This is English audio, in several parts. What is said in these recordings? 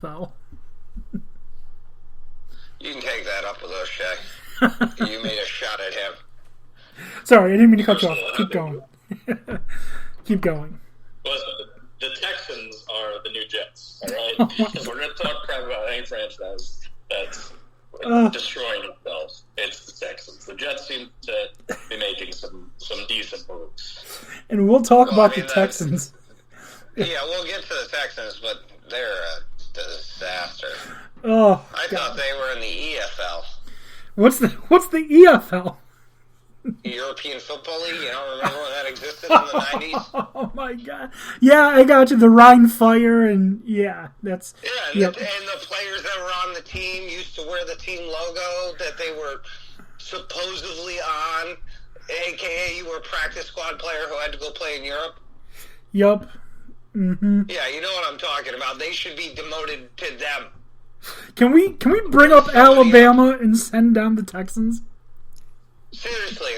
Foul. You can take that up with O'Shea. You made a shot at him. Sorry, I didn't mean to cut you off. Keep going. Keep going. Listen, the Texans are the new Jets, all right? Oh If we're going to talk crap about any franchise that's destroying themselves, it's the Texans. The Jets seem to be making some decent moves. And we'll talk about the Texans. Yeah, we'll get to the Texans, but they're a disaster. Oh, I thought they were in the EFL. What's the EFL? European Football League? You don't remember when that existed in the 90s? Oh my god. Yeah, I got you. The Rhine Fire, and yeah, that's... Yeah, and the players that were on the team used to wear the team logo that they were supposedly on, a.k.a. you were a practice squad player who had to go play in Europe. Yup. Mm-hmm. Yeah, you know what I'm talking about. They should be demoted to them. Can we bring up Alabama and send down the Texans? Seriously,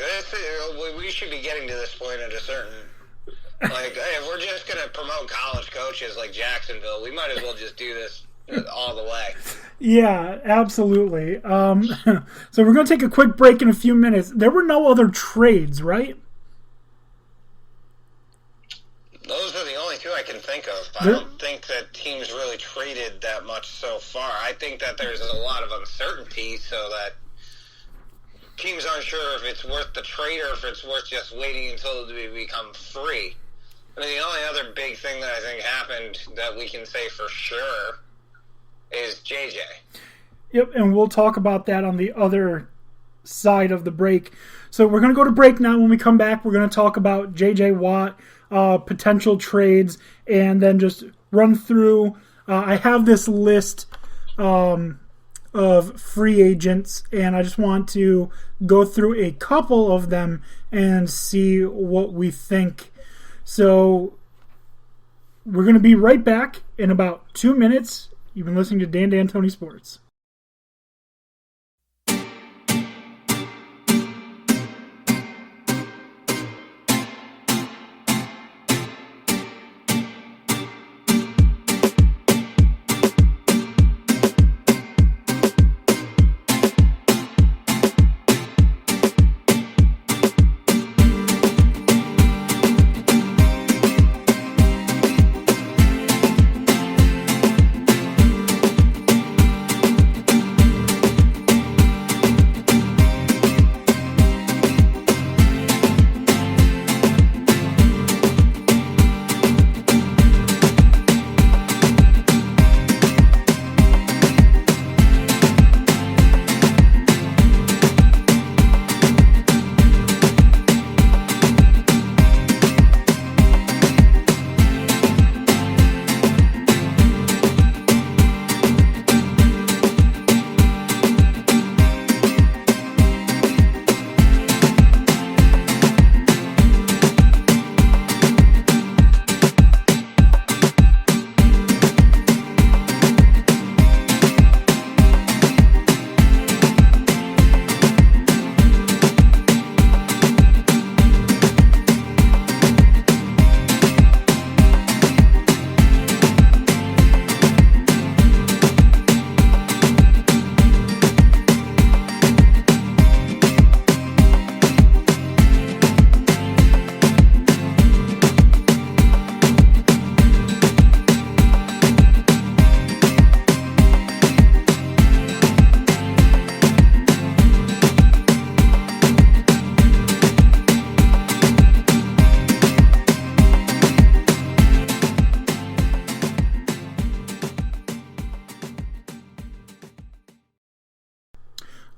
we should be getting to this point at a certain... Like, if we're just going to promote college coaches like Jacksonville, we might as well just do this all the way. Yeah, absolutely. So we're going to take a quick break in a few minutes. There were no other trades, right? Those are the only two I can think of. I don't think that teams really traded that much so far. I think that there's a lot of uncertainty so that teams aren't sure if it's worth the trade or if it's worth just waiting until we become free. I mean, the only other big thing that I think happened that we can say for sure is JJ. Yep, and we'll talk about that on the other side of the break. So we're going to go to break now. When we come back, we're going to talk about JJ Watt, potential trades, and then just run through. I have this list of free agents, and I just want to go through a couple of them and see what we think. So we're going to be right back in about 2 minutes. You've been listening to Dan D'Antoni Sports.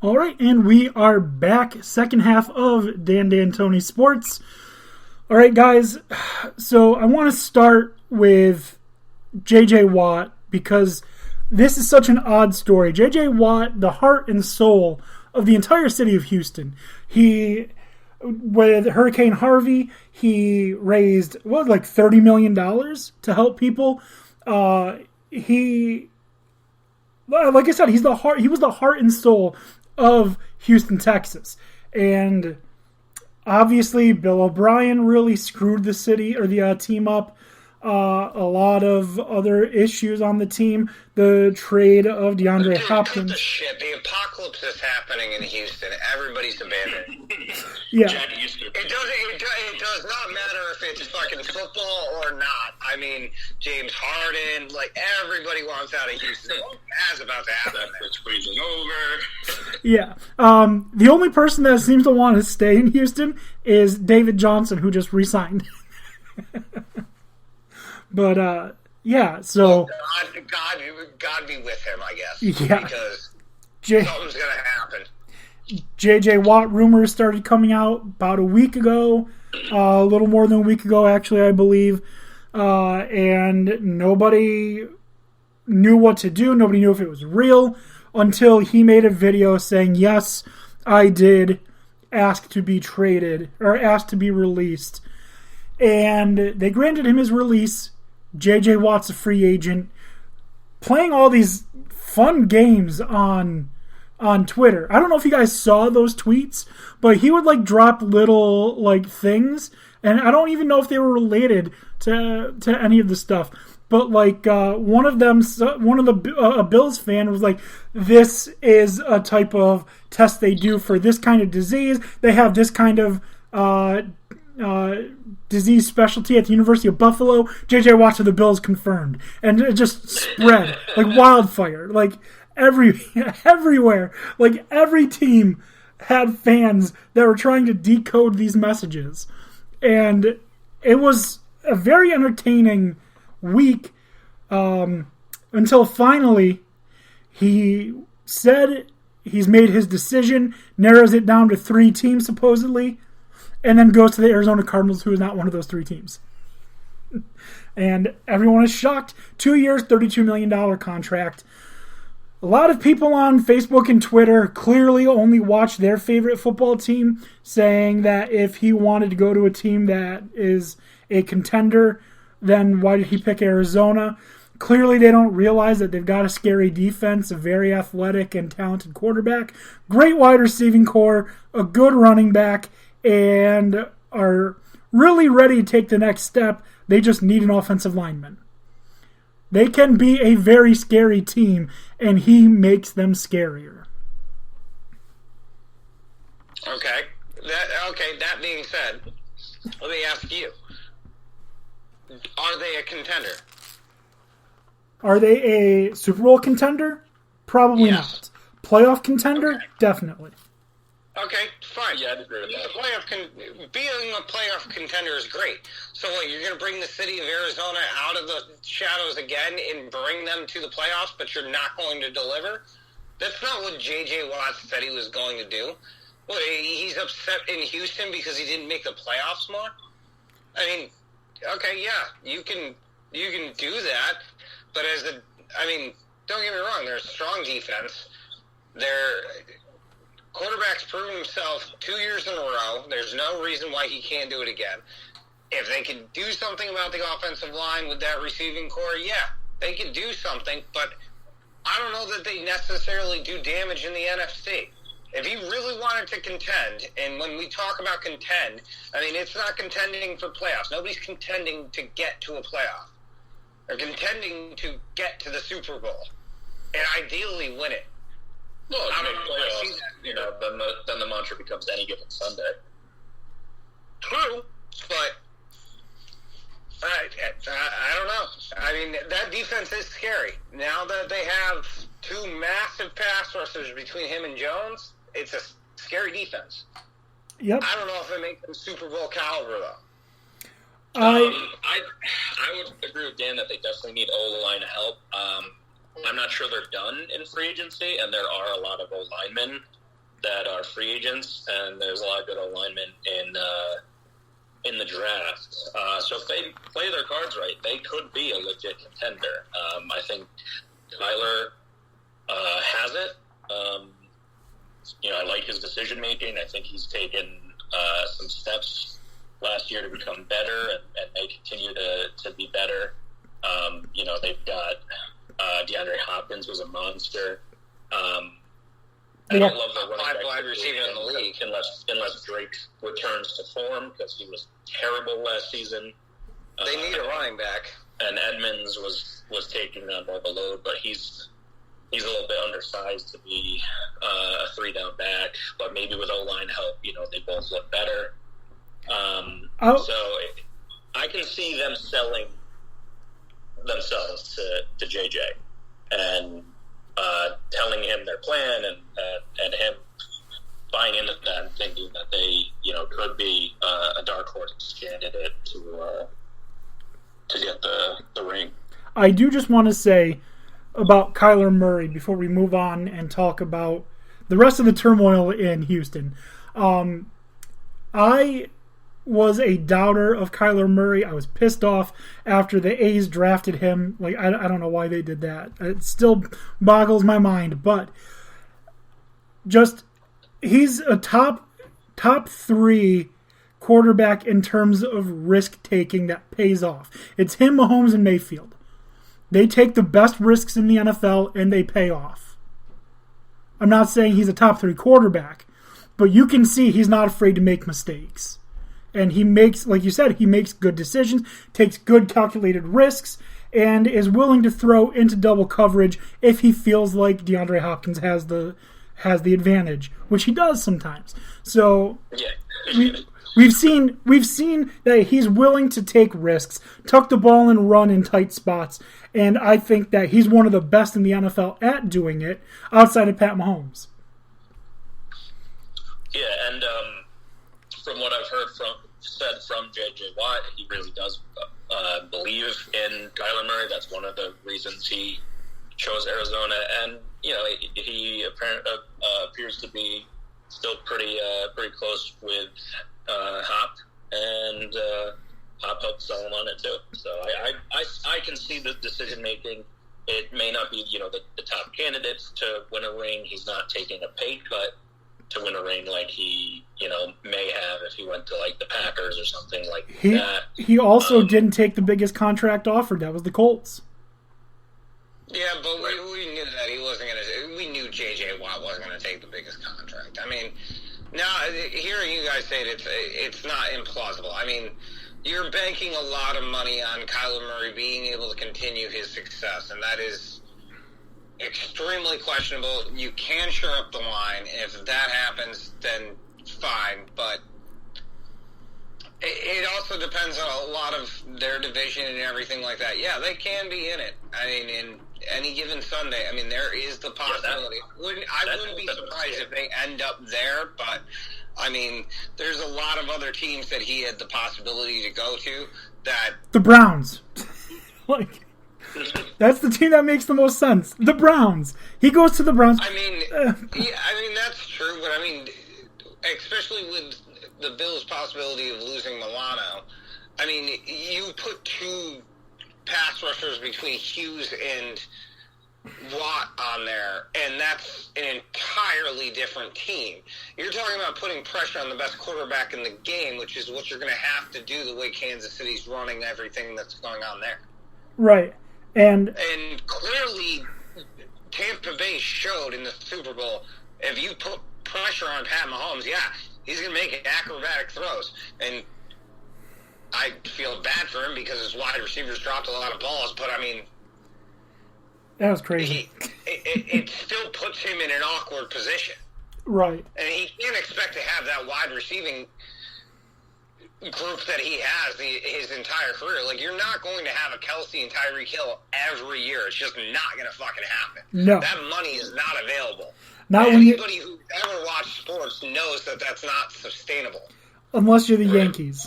All right, and we are back, second half of Dan D'Antoni Sports. All right, guys, so I want to start with J.J. Watt because this is such an odd story. J.J. Watt, the heart and soul of the entire city of Houston. With Hurricane Harvey, he raised, like $30 million to help people. Like I said, he was the heart and soul of Houston, Texas. And obviously, Bill O'Brien really screwed the city or the team up. a lot of other issues on the team. The trade of DeAndre Hopkins. Cut the shit. The apocalypse is happening in Houston. Everybody's abandoned. Yeah. It does not matter if it's fucking football or not. I mean, James Harden, like, everybody wants out of Houston. That's about to happen. That's squeezing over. Yeah. The only person that seems to want to stay in Houston is David Johnson, who just re-signed. But, yeah, so... God be with him, I guess. Yeah. Because something's going to happen. J.J. Watt rumors started coming out about a week ago. A little more than a week ago, actually, I believe. And nobody knew what to do. Nobody knew if it was real until he made a video saying, yes, I did ask to be traded, or asked to be released. And they granted him his release. J.J. Watt's a free agent, playing all these fun games on Twitter. I don't know if you guys saw those tweets, but he would like drop little like things, and I don't even know if they were related to any of the stuff. But like one of the Bills fan was like, "This is a type of test they do for this kind of disease. They have this kind of disease specialty at the University of Buffalo. J.J. Watt of the Bills confirmed," and it just spread like wildfire. Like everywhere, like every team had fans that were trying to decode these messages, and it was a very entertaining week until finally he said he's made his decision, narrows it down to 3 teams supposedly, and then goes to the Arizona Cardinals, who is not one of those 3 teams. And everyone is shocked. 2 years, $32 million contract. A lot of people on Facebook and Twitter clearly only watch their favorite football team, saying that if he wanted to go to a team that is a contender, then why did he pick Arizona? Clearly they don't realize that they've got a scary defense, a very athletic and talented quarterback, great wide receiving core, a good running back, and are really ready to take the next step. They just need an offensive lineman. They can be a very scary team, and he makes them scarier. Okay. That being said, let me ask you. Are they a contender? Are they a Super Bowl contender? Probably not. Playoff contender? Okay. Definitely. Okay, fine. Yeah, I'd agree with that. Being a playoff contender is great. So what, you're going to bring the city of Arizona out of the shadows again and bring them to the playoffs, but you're not going to deliver? That's not what J.J. Watt said he was going to do. What, he's upset in Houston because he didn't make the playoffs more? I mean, okay, yeah, you can do that, but don't get me wrong, they're a strong defense. Quarterback's proven himself 2 years in a row. There's no reason why he can't do it again. If they can do something about the offensive line with that receiving core, yeah, they can do something, but I don't know that they necessarily do damage in the NFC. If he really wanted to contend, and when we talk about contend, it's not contending for playoffs. Nobody's contending to get to a playoff. They're contending to get to the Super Bowl and ideally win it. Well, if you make playoffs, then the mantra becomes any given Sunday. True, but I don't know. That defense is scary. Now that they have 2 massive pass rushers between him and Jones, it's a scary defense. Yep. I don't know if it makes them Super Bowl caliber, though. I would agree with Dan that they definitely need O-line help. I'm not sure they're done in free agency, and there are a lot of O-linemen that are free agents, and there's a lot of good O-linemen in the draft. So if they play their cards right, they could be a legit contender. I think Tyler has it. I like his decision-making. I think he's taken some steps last year to become better and may continue to be better. They've got DeAndre Hopkins was a monster. I don't love the running back wide receiver in the league unless Drake returns to form because he was terrible last season. They need a running back. And Edmonds was taking on more of a load, but he's a little bit undersized to be a 3-down back. But maybe with O-line help, they both look better. So I can see them selling themselves to JJ and telling him their plan and him buying into that and thinking that they could be a dark horse candidate to get the ring. I do just want to say about Kyler Murray before we move on and talk about the rest of the turmoil in Houston. I was a doubter of Kyler Murray. I was pissed off after the A's drafted him. Like, I don't know why they did that. It still boggles my mind. But just, he's a top 3 quarterback in terms of risk-taking that pays off. It's him, Mahomes, and Mayfield. They take the best risks in the NFL, and they pay off. I'm not saying he's a top 3 quarterback, but you can see he's not afraid to make mistakes. And he makes, like you said, he makes good decisions, takes good calculated risks, and is willing to throw into double coverage if he feels like DeAndre Hopkins has the advantage, which he does sometimes. So we've seen that he's willing to take risks, tuck the ball and run in tight spots, and I think that he's one of the best in the NFL at doing it, outside of Pat Mahomes. Yeah, and from what I've heard from J.J. Watt, he really does believe in Kyler Murray. That's one of the reasons he chose Arizona, and he appears to be still pretty close with Hop, and Hop helped sell him on it too. So I can see the decision making. It may not be the top candidates to win a ring. He's not taking a pay cut to win a ring like he may have if he went to like the Packers or something like that. He also didn't take the biggest contract offered. That was the Colts. Yeah, but we knew that he wasn't going to. We knew J.J. Watt wasn't going to take the biggest contract. I mean, now hearing you guys say it, it's not implausible. I mean, you're banking a lot of money on Kyler Murray being able to continue his success, and that is extremely questionable. You can shore up the line. If that happens, then fine. But it also depends on a lot of their division and everything like that. Yeah, they can be in it. I mean, in any given Sunday, I mean, there is the possibility. I wouldn't be surprised if they end up there, but I mean, there's a lot of other teams that he had the possibility to go to. That the Browns, that's the team that makes the most sense. The Browns. He goes to the Browns. I mean, that's true, but I mean, especially with the Bills' possibility of losing Milano, I mean, you put 2 pass rushers between Hughes and Watt on there, and that's an entirely different team. You're talking about putting pressure on the best quarterback in the game, which is what you're going to have to do the way Kansas City's running everything that's going on there. Right. And clearly, Tampa Bay showed in the Super Bowl, if you put pressure on Pat Mahomes, he's going to make acrobatic throws. And I feel bad for him because his wide receivers dropped a lot of balls, but I mean, that was crazy. It still puts him in an awkward position. Right. And he can't expect to have that wide receiving group that he has his entire career. Like, you're not going to have a Kelsey and Tyreek Hill every year. It's just not going to fucking happen. No. That money is not available. Anybody who's ever watched sports knows that that's not sustainable. Unless you're the Yankees.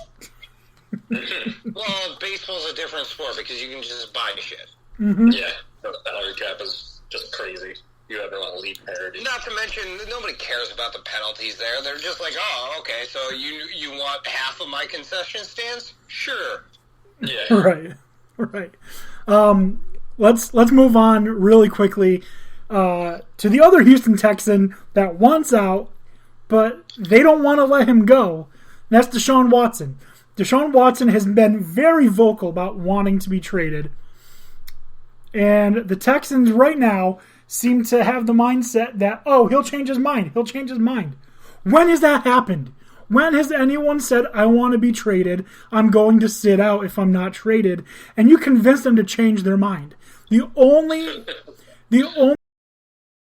Well, baseball's a different sport because you can just buy shit. Mm-hmm. Yeah, the salary cap is just crazy. You ever want to leave parity? Not to mention, nobody cares about the penalties there. They're just like, oh, okay, so you want half of my concession stands? Sure. Yeah. Right. Let's move on really quickly to the other Houston Texan that wants out, but they don't want to let him go. And that's Deshaun Watson. Deshaun Watson has been very vocal about wanting to be traded. And the Texans right now seem to have the mindset that, he'll change his mind. When has that happened? When has anyone said, I want to be traded, I'm going to sit out if I'm not traded, and you convince them to change their mind? The only